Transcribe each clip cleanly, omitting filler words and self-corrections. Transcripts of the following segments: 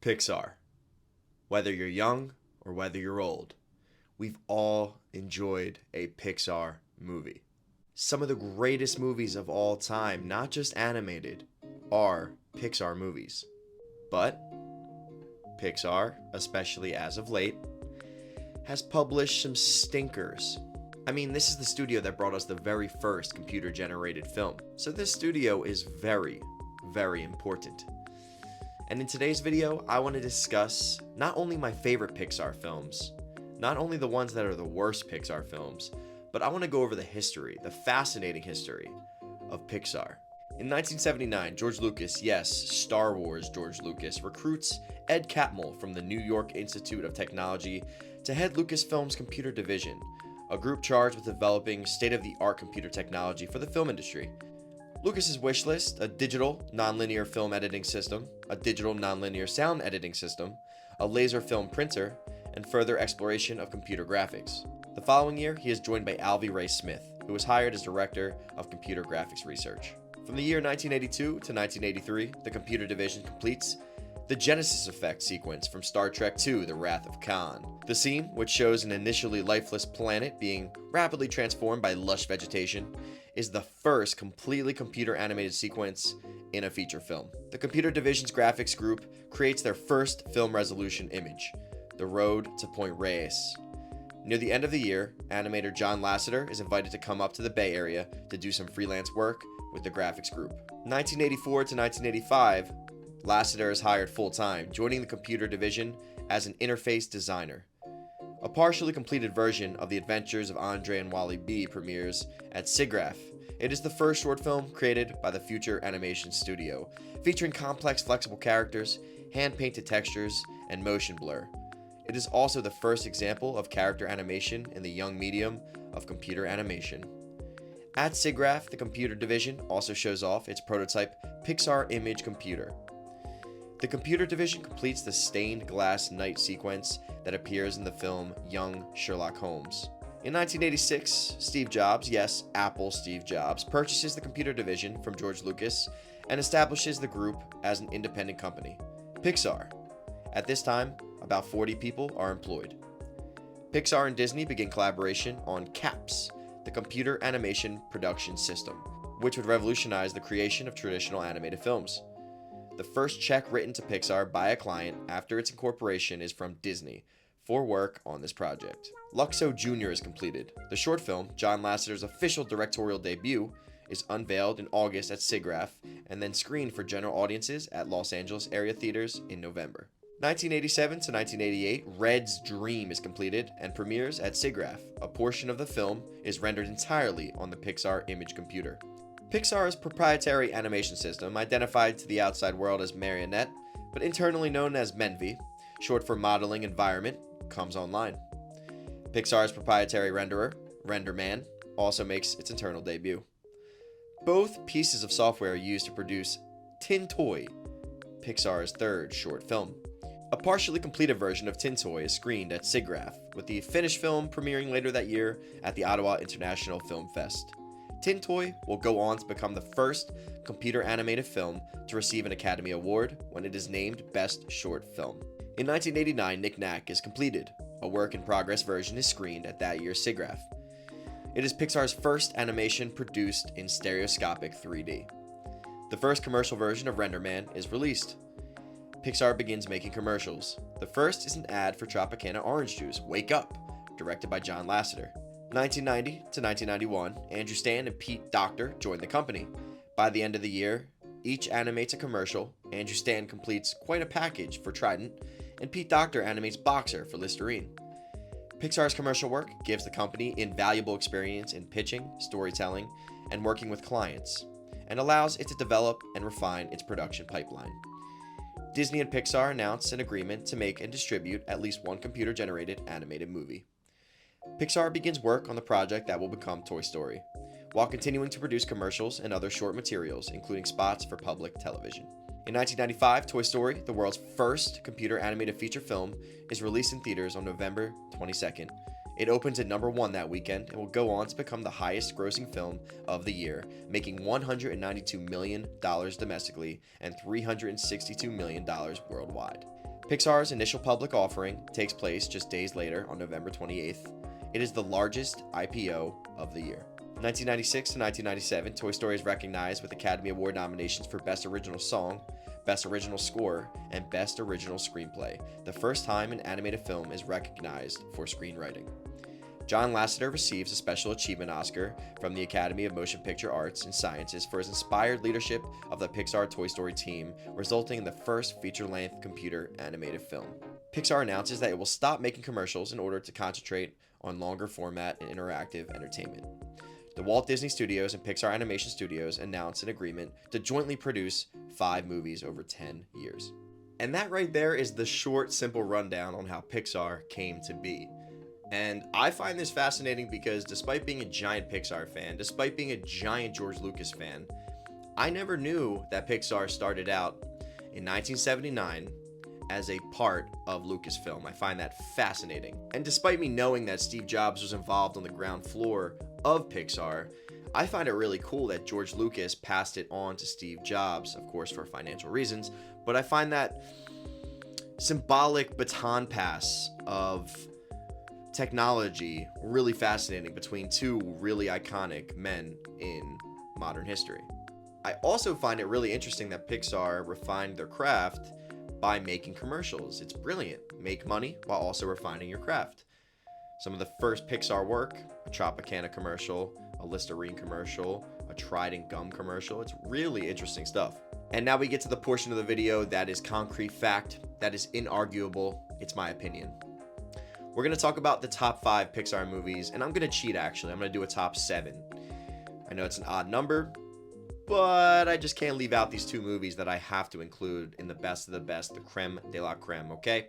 Pixar. Whether you're young or whether you're old, we've all enjoyed a Pixar movie. Some of the greatest movies of all time, not just animated, are Pixar movies. But Pixar, especially as of late, has published some stinkers. I mean, this is the studio that brought us the very first computer-generated film. So this studio is very, very important. And in today's video, I want to discuss not only my favorite Pixar films, not only the ones that are the worst Pixar films, but I want to go over the history, the fascinating history of Pixar. In 1979, George Lucas, yes, Star Wars George Lucas, recruits Ed Catmull from the New York Institute of Technology to head Lucasfilm's computer division, a group charged with developing state-of-the-art computer technology for the film industry. Lucas's wish list: a digital nonlinear film editing system, a digital nonlinear sound editing system, a laser film printer, and further exploration of computer graphics. The following year, he is joined by Alvy Ray Smith, who was hired as Director of Computer Graphics Research. From the year 1982 to 1983, the computer division completes the Genesis Effect sequence from Star Trek II: The Wrath of Khan. The scene, which shows an initially lifeless planet being rapidly transformed by lush vegetation, is the first completely computer animated sequence in a feature film. The computer division's graphics group creates their first film resolution image, The Road to Point Reyes. Near the end of the year, animator John Lasseter is invited to come up to the Bay Area to do some freelance work with the graphics group. 1984 to 1985, Lasseter is hired full-time, joining the computer division as an interface designer. A partially completed version of The Adventures of Andre and Wally B premieres at SIGGRAPH. It is the first short film created by the Future Animation Studio, featuring complex flexible characters, hand-painted textures, and motion blur. It is also the first example of character animation in the young medium of computer animation. At SIGGRAPH, the computer division also shows off its prototype Pixar Image Computer. The computer division completes the stained glass night sequence that appears in the film Young Sherlock Holmes. In 1986, Steve Jobs, yes, Apple Steve Jobs, purchases the computer division from George Lucas and establishes the group as an independent company, Pixar. At this time, about 40 people are employed. Pixar and Disney begin collaboration on CAPS, the computer animation production system, which would revolutionize the creation of traditional animated films. The first check written to Pixar by a client after its incorporation is from Disney for work on this project. Luxo Jr. is completed. The short film, John Lasseter's official directorial debut, is unveiled in August at SIGGRAPH and then screened for general audiences at Los Angeles area theaters in November. 1987 to 1988, Red's Dream is completed and premieres at SIGGRAPH. A portion of the film is rendered entirely on the Pixar Image Computer. Pixar's proprietary animation system, identified to the outside world as Marionette, but internally known as Menvi, short for Modeling Environment, comes online. Pixar's proprietary renderer, RenderMan, also makes its internal debut. Both pieces of software are used to produce Tin Toy, Pixar's third short film. A partially completed version of Tin Toy is screened at SIGGRAPH, with the finished film premiering later that year at the Ottawa International Film Fest. Tin Toy will go on to become the first computer animated film to receive an Academy Award when it is named Best Short Film. In 1989, Knick Knack is completed. A work-in-progress version is screened at that year's SIGGRAPH. It is Pixar's first animation produced in stereoscopic 3D. The first commercial version of RenderMan is released. Pixar begins making commercials. The first is an ad for Tropicana orange juice, Wake Up, directed by John Lasseter. 1990 to 1991, Andrew Stanton and Pete Docter joined the company. By the end of the year, each animates a commercial. Andrew Stanton completes quite a package for Trident, and Pete Docter animates Boxer for Listerine. Pixar's commercial work gives the company invaluable experience in pitching, storytelling, and working with clients, and allows it to develop and refine its production pipeline. Disney and Pixar announced an agreement to make and distribute at least one computer-generated animated movie. Pixar begins work on the project that will become Toy Story, while continuing to produce commercials and other short materials, including spots for public television. In 1995, Toy Story, the world's first computer animated feature film, is released in theaters on November 22nd It opens at #1 that weekend and will go on to become the highest grossing film of the year, making $192 million domestically and $362 million worldwide. Pixar's initial public offering takes place just days later on November 28th. It is the largest IPO of the year. 1996 to 1997, Toy Story is recognized with Academy Award nominations for Best Original Song, Best Original Score, and Best Original Screenplay, the first time an animated film is recognized for screenwriting. John Lasseter receives a Special Achievement Oscar from the Academy of Motion Picture Arts and Sciences for his inspired leadership of the Pixar Toy Story team, resulting in the first feature-length computer animated film. Pixar announces that it will stop making commercials in order to concentrate on longer format and interactive entertainment. The Walt Disney Studios and Pixar Animation Studios announced an agreement to jointly produce 5 movies over 10 years. And that right there is the short, simple rundown on how Pixar came to be. And I find this fascinating because despite being a giant Pixar fan, despite being a giant George Lucas fan, I never knew that Pixar started out in 1979 as a part of Lucasfilm. I find that fascinating. And despite me knowing that Steve Jobs was involved on the ground floor of Pixar, I find it really cool that George Lucas passed it on to Steve Jobs, of course for financial reasons, but I find that symbolic baton pass of technology really fascinating between two really iconic men in modern history. I also find it really interesting that Pixar refined their craft by making commercials. It's brilliant. Make money while also refining your craft. Some of the first Pixar work, a Tropicana commercial, a Listerine commercial, a Trident gum commercial. It's really interesting stuff. And now we get to the portion of the video that is concrete fact, that is inarguable. It's my opinion. We're going to talk about the top 5 Pixar movies, and I'm going to cheat actually. I'm going to do a top 7. I know it's an odd number, but I just can't leave out these 2 movies that I have to include in the best of the best, the creme de la creme, okay?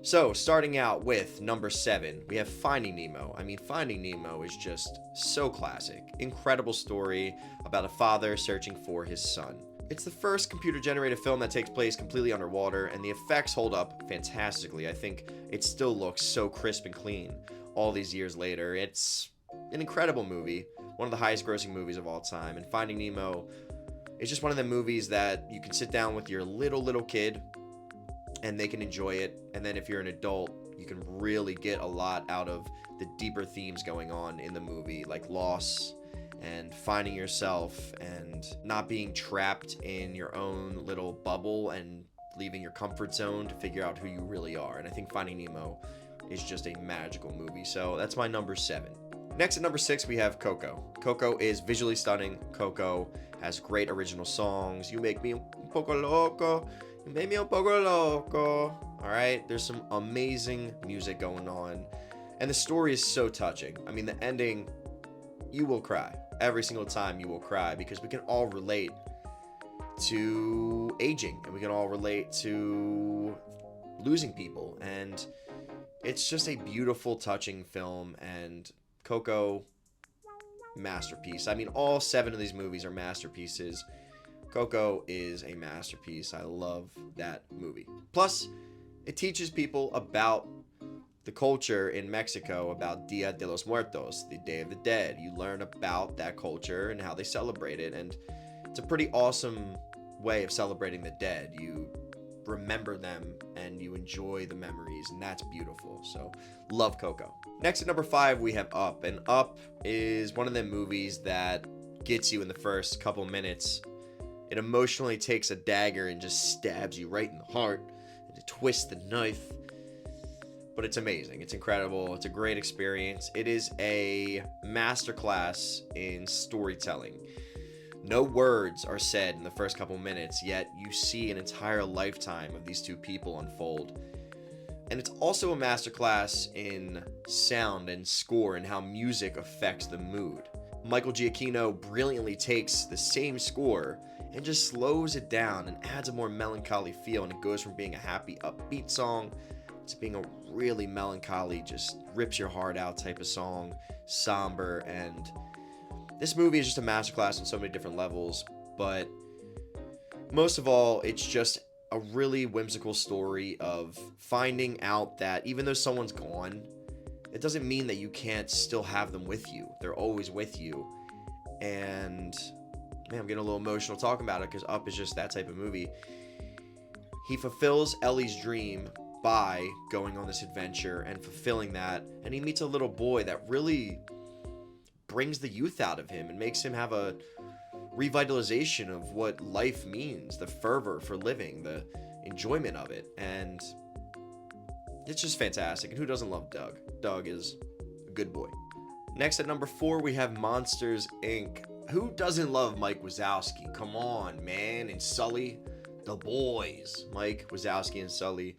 So, starting out with number 7, we have Finding Nemo. I mean, Finding Nemo is just so classic. Incredible story about a father searching for his son. It's the first computer-generated film that takes place completely underwater, and the effects hold up fantastically. I think it still looks so crisp and clean all these years later. It's an incredible movie, one of the highest-grossing movies of all time, and Finding Nemo is just one of the movies that you can sit down with your little kid, and they can enjoy it, and then if you're an adult, you can really get a lot out of the deeper themes going on in the movie, like loss, and finding yourself and not being trapped in your own little bubble and leaving your comfort zone to figure out who you really are. And I think Finding Nemo is just a magical movie. So that's my number 7. Next at number 6, we have Coco. Coco is visually stunning. Coco has great original songs. You make me un poco loco. You make me un poco loco. All right. There's some amazing music going on. And the story is so touching. I mean, the ending, you will cry. Every single time you will cry because we can all relate to aging and we can all relate to losing people, and it's just a beautiful, touching film. And Coco, masterpiece. I mean, all 7 of these movies are masterpieces. Coco is a masterpiece. I love that movie. Plus, it teaches people about the culture in Mexico, about Dia de los Muertos, the Day of the Dead. You learn about that culture and how they celebrate it, and it's a pretty awesome way of celebrating the dead. You remember them and you enjoy the memories, and that's beautiful. So, love Coco. Next at number 5, we have Up, and Up is one of the movies that gets you in the first couple minutes. It emotionally takes a dagger and just stabs you right in the heart, and it twists the knife. But it's amazing. It's incredible. It's a great experience. It is a masterclass in storytelling. No words are said in the first couple minutes, yet you see an entire lifetime of these 2 people unfold. And it's also a masterclass in sound and score and how music affects the mood. Michael Giacchino brilliantly takes the same score and just slows it down and adds a more melancholy feel, and it goes from being a happy, upbeat song to being a really melancholy, just rips your heart out type of song, somber. And this movie is just a masterclass on so many different levels, but most of all, it's just a really whimsical story of finding out that even though someone's gone, it doesn't mean that you can't still have them with you. They're always with you. And man, I'm getting a little emotional talking about it because Up is just that type of movie. He fulfills Ellie's dream by going on this adventure and fulfilling that. And he meets a little boy that really brings the youth out of him and makes him have a revitalization of what life means, the fervor for living, the enjoyment of it. And it's just fantastic. And who doesn't love Doug? Doug is a good boy. Next at number 4, we have Monsters, Inc. Who doesn't love Mike Wazowski? Come on, man. And Sully, the boys. Mike Wazowski and Sully.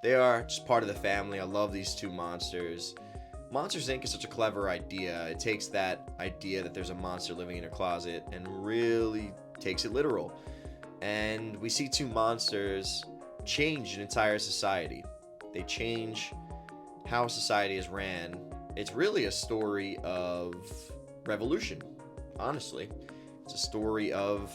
They are just part of the family. I love these two monsters. Monsters, Inc. is such a clever idea. It takes that idea that there's a monster living in your closet and really takes it literal. And we see two monsters change an entire society. They change how society is ran. It's really a story of revolution, honestly. It's a story of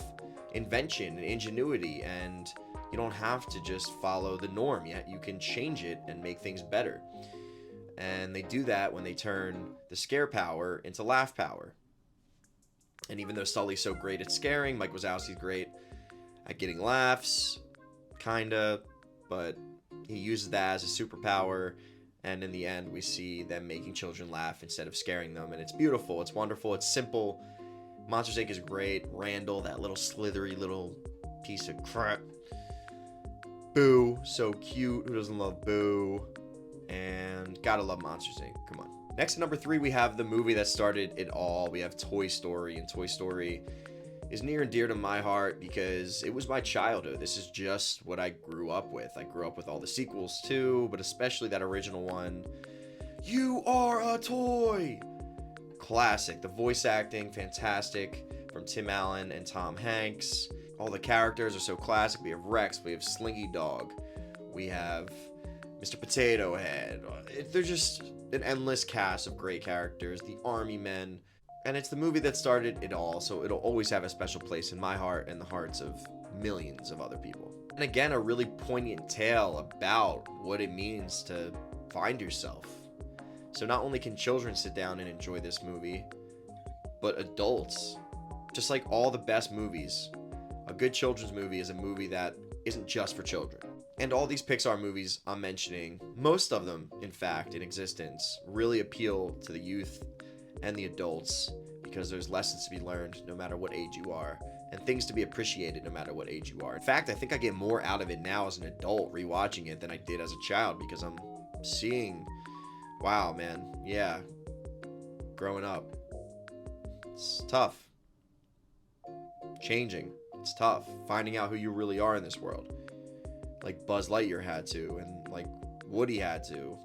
invention and ingenuity, and you don't have to just follow the norm, yet you can change it and make things better. And they do that when they turn the scare power into laugh power. And even though Sully's so great at scaring, Mike Wazowski's great at getting laughs, kinda, but he uses that as a superpower. And in the end, we see them making children laugh instead of scaring them. And it's beautiful, it's wonderful, it's simple. Monsters, Inc. is great. Randall, that little slithery little piece of crap. Boo, so cute. Who doesn't love Boo? And gotta love Monsters, Inc. Come on. Next at number 3, we have the movie that started it all. We have Toy Story, and Toy Story is near and dear to my heart because it was my childhood. This is just what I grew up with. I grew up with all the sequels too, but especially that original one. You are a toy! Classic. The voice acting, fantastic, from Tim Allen and Tom Hanks. All the characters are so classic. We have Rex, we have Slinky Dog, we have Mr. Potato Head. They're just an endless cast of great characters. The Army Men. And it's the movie that started it all, so it'll always have a special place in my heart and the hearts of millions of other people. And again, a really poignant tale about what it means to find yourself. So not only can children sit down and enjoy this movie, but adults. Just like all the best movies, a good children's movie is a movie that isn't just for children. And all these Pixar movies I'm mentioning, most of them, in fact, in existence, really appeal to the youth and the adults because there's lessons to be learned no matter what age you are, and things to be appreciated no matter what age you are. In fact, I think I get more out of it now as an adult rewatching it than I did as a child because I'm seeing, wow, man, yeah, growing up. It's tough. Changing. It's tough. Finding out who you really are in this world. Like Buzz Lightyear had to, and like Woody had to.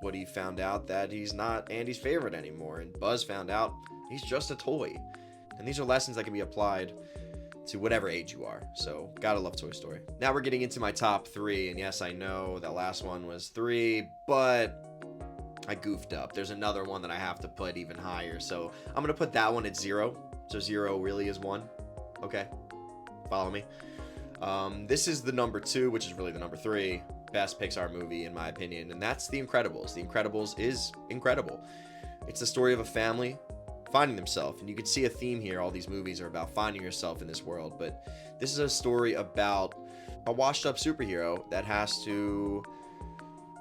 Woody found out that he's not Andy's favorite anymore, and Buzz found out he's just a toy. And these are lessons that can be applied to whatever age you are. So, gotta love Toy Story. Now we're getting into my top 3, and yes, I know that last one was 3, but I goofed up. There's another one that I have to put even higher, so I'm gonna put that one at 0. So 0 really is 1. Okay, follow me. This is the number 2, which is really the number 3 best Pixar movie in my opinion, and that's The Incredibles. The Incredibles is incredible. It's the story of a family finding themselves, and you can see a theme here. All these movies are about finding yourself in this world, but this is a story about a washed up superhero that has to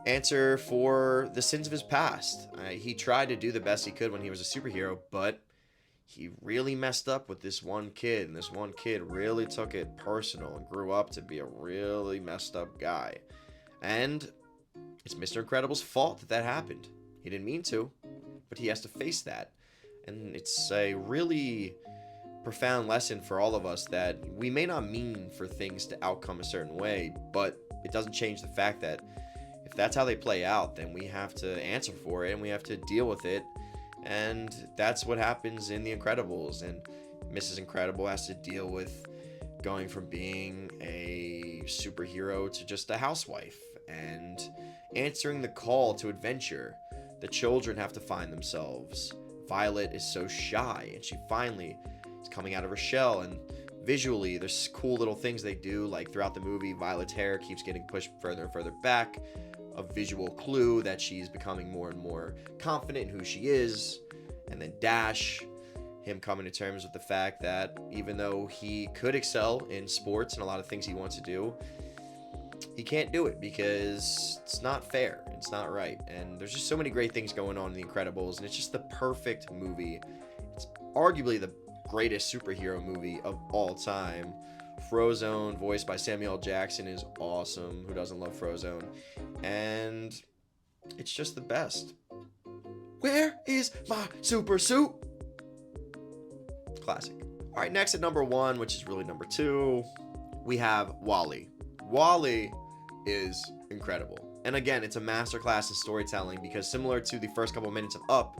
answer for the sins of his past. He tried to do the best he could when he was a superhero, but he really messed up with this one kid, and this one kid really took it personal and grew up to be a really messed up guy. And it's Mr. Incredible's fault that that happened. He didn't mean to, but he has to face that. And it's a really profound lesson for all of us that we may not mean for things to outcome a certain way, but it doesn't change the fact that if that's how they play out, then we have to answer for it and we have to deal with it. And that's what happens in The Incredibles. And Mrs. Incredible has to deal with going from being a superhero to just a housewife and answering the call to adventure. The children have to find themselves. Violet is so shy, and she finally is coming out of her shell, and visually there's cool little things they do, like throughout the movie Violet's hair keeps getting pushed further and further back. a visual clue that she's becoming more and more confident in who she is. And then Dash, him coming to terms with the fact that even though he could excel in sports and a lot of things he wants to do, he can't do it because it's not fair. It's not right. And there's just so many great things going on in The Incredibles, and it's just the perfect movie. It's arguably the greatest superhero movie of all time. Frozone, voiced by Samuel L. Jackson, is awesome. Who doesn't love Frozone? And it's just the best. Where is my super suit? Classic. All right, next at number 1, which is really number 2, we have WALL-E. WALL-E is incredible. And again, it's a masterclass in storytelling because similar to the first couple minutes of Up,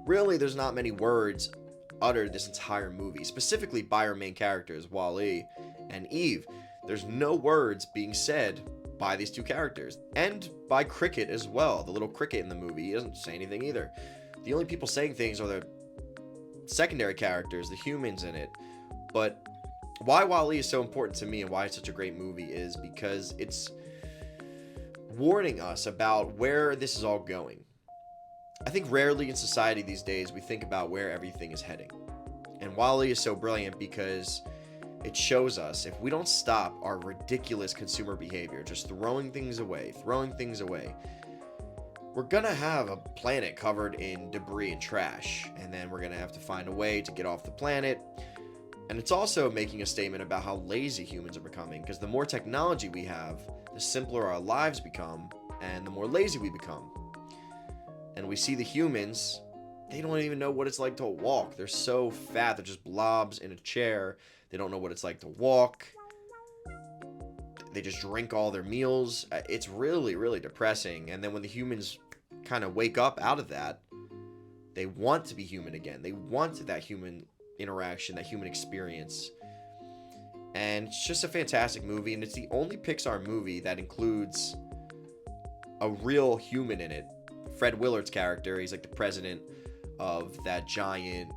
really there's not many words uttered this entire movie, specifically by our main characters, WALL-E and Eve. There's no words being said by these two characters. And by Cricket as well, the little cricket in the movie. He doesn't say anything either. The only people saying things are the secondary characters, the humans in it. But why WALL-E is so important to me and why it's such a great movie is because it's warning us about where this is all going. I think rarely in society these days we think about where everything is heading. And WALL-E is so brilliant because it shows us if we don't stop our ridiculous consumer behavior, just throwing things away, we're gonna have a planet covered in debris and trash, and then we're gonna have to find a way to get off the planet. And it's also making a statement about how lazy humans are becoming, because the more technology we have, the simpler our lives become, and the more lazy we become. And we see the humans, they don't even know what it's like to walk. They're so fat, they're just blobs in a chair. They don't know what it's like to walk. They just drink all their meals. It's really, really depressing. And then when the humans kind of wake up out of that, they want to be human again. They want that human interaction, that human experience. And it's just a fantastic movie. And it's the only Pixar movie that includes a real human in it. Fred Willard's character, he's like the president of that giant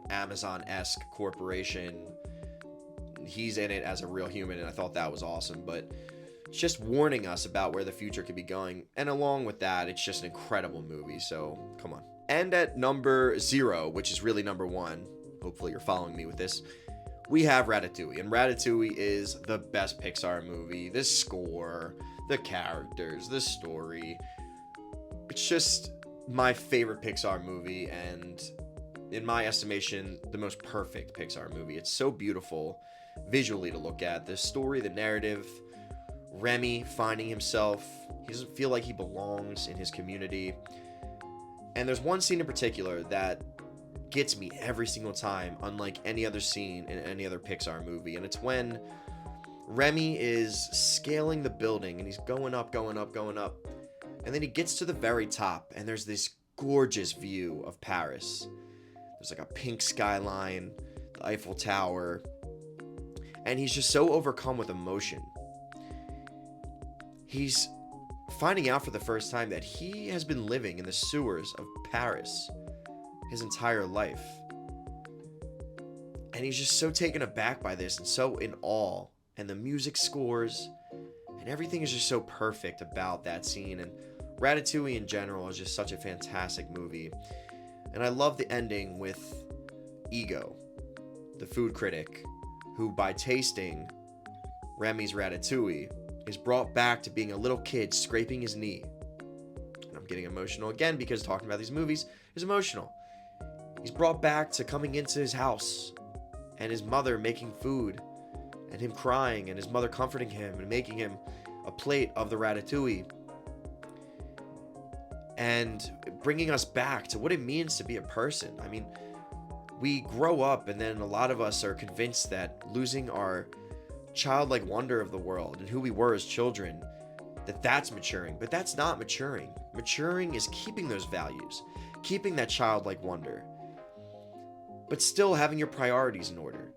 Amazon-esque corporation. He's in it as a real human, and I thought that was awesome. But it's just warning us about where the future could be going. And along with that, it's just an incredible movie. So come on. And at number 0, which is really number 1, hopefully you're following me with this, we have Ratatouille. And Ratatouille is the best Pixar movie. The score, the characters, the story. It's just my favorite Pixar movie, and in my estimation, the most perfect Pixar movie. It's so beautiful visually to look at. The story, the narrative, Remy finding himself. He doesn't feel like he belongs in his community. And there's one scene in particular that gets me every single time, unlike any other scene in any other Pixar movie. And it's when Remy is scaling the building and he's going up. And then he gets to the very top and there's this gorgeous view of Paris. There's like a pink skyline, the Eiffel Tower, and he's just so overcome with emotion. He's finding out for the first time that he has been living in the sewers of Paris his entire life. And he's just so taken aback by this and so in awe. And the music scores and everything is just so perfect about that scene. And Ratatouille in general is just such a fantastic movie. And I love the ending with Ego, the food critic, who by tasting Remy's ratatouille is brought back to being a little kid scraping his knee. And I'm getting emotional again because talking about these movies is emotional. He's brought back to coming into his house and his mother making food and him crying and his mother comforting him and making him a plate of the ratatouille. And bringing us back to what it means to be a person. I mean, we grow up and then a lot of us are convinced that losing our childlike wonder of the world and who we were as children, that's maturing. But that's not maturing. Maturing is keeping those values, keeping that childlike wonder, but still having your priorities in order.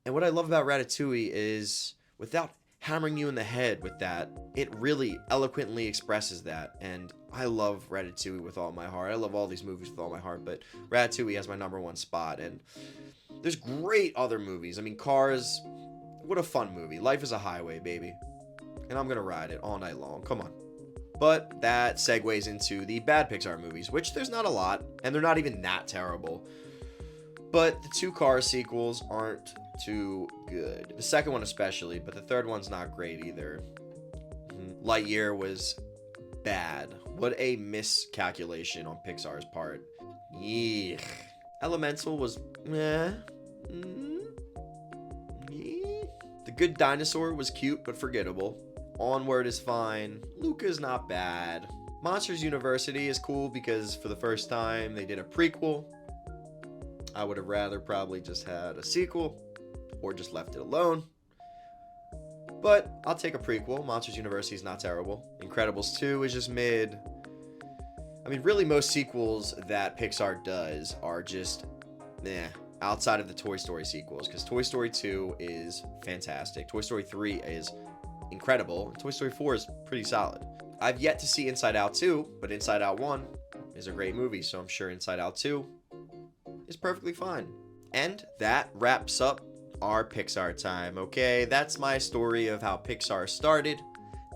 And what I love about Ratatouille is, without hammering you in the head with that, it really eloquently expresses that. And I love Ratatouille with all my heart. I love all these movies with all my heart, but Ratatouille has my number 1 spot. And there's great other movies. I mean, Cars, what a fun movie. Life is a highway, baby. And I'm gonna ride it all night long. Come on. But that segues into the bad Pixar movies, which there's not a lot, and they're not even that terrible. But the 2 Cars sequels aren't too good. The second one especially, but the third one's not great either. Lightyear was bad. What a miscalculation on Pixar's part. Yeesh. Elemental was meh. The Good Dinosaur was cute but forgettable. Onward is fine. Luca's not bad. Monsters University is cool because for the first time they did a prequel. I would have rather probably just had a sequel or just left it alone. But I'll take a prequel. Monsters University is not terrible. Incredibles 2 is just mid. I mean, really most sequels that Pixar does are just outside of the Toy Story sequels, because Toy Story 2 is fantastic. Toy Story 3 is incredible. Toy Story 4 is pretty solid. I've yet to see Inside Out 2, but Inside Out 1 is a great movie, so I'm sure Inside Out 2 is perfectly fine. And that wraps up our Pixar time, okay? That's my story of how Pixar started.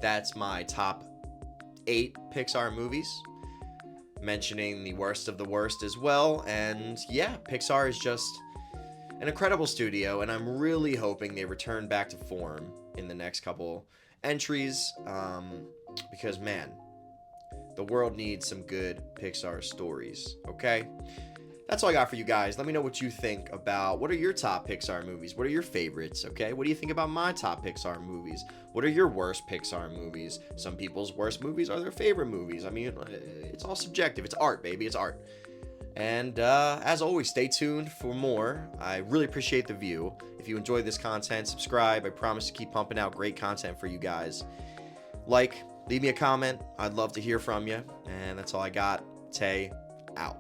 That's my top 8 Pixar movies, mentioning the worst of the worst as well. And yeah, Pixar is just an incredible studio, and I'm really hoping they return back to form in the next couple entries, because man, the world needs some good Pixar stories, okay? That's all I got for you guys. Let me know what you think about what are your top Pixar movies? What are your favorites, okay? What do you think about my top Pixar movies? What are your worst Pixar movies? Some people's worst movies are their favorite movies. I mean, it's all subjective. It's art, baby. It's art. And as always, stay tuned for more. I really appreciate the view. If you enjoy this content, subscribe. I promise to keep pumping out great content for you guys. Leave me a comment. I'd love to hear from you. And that's all I got. Tay out.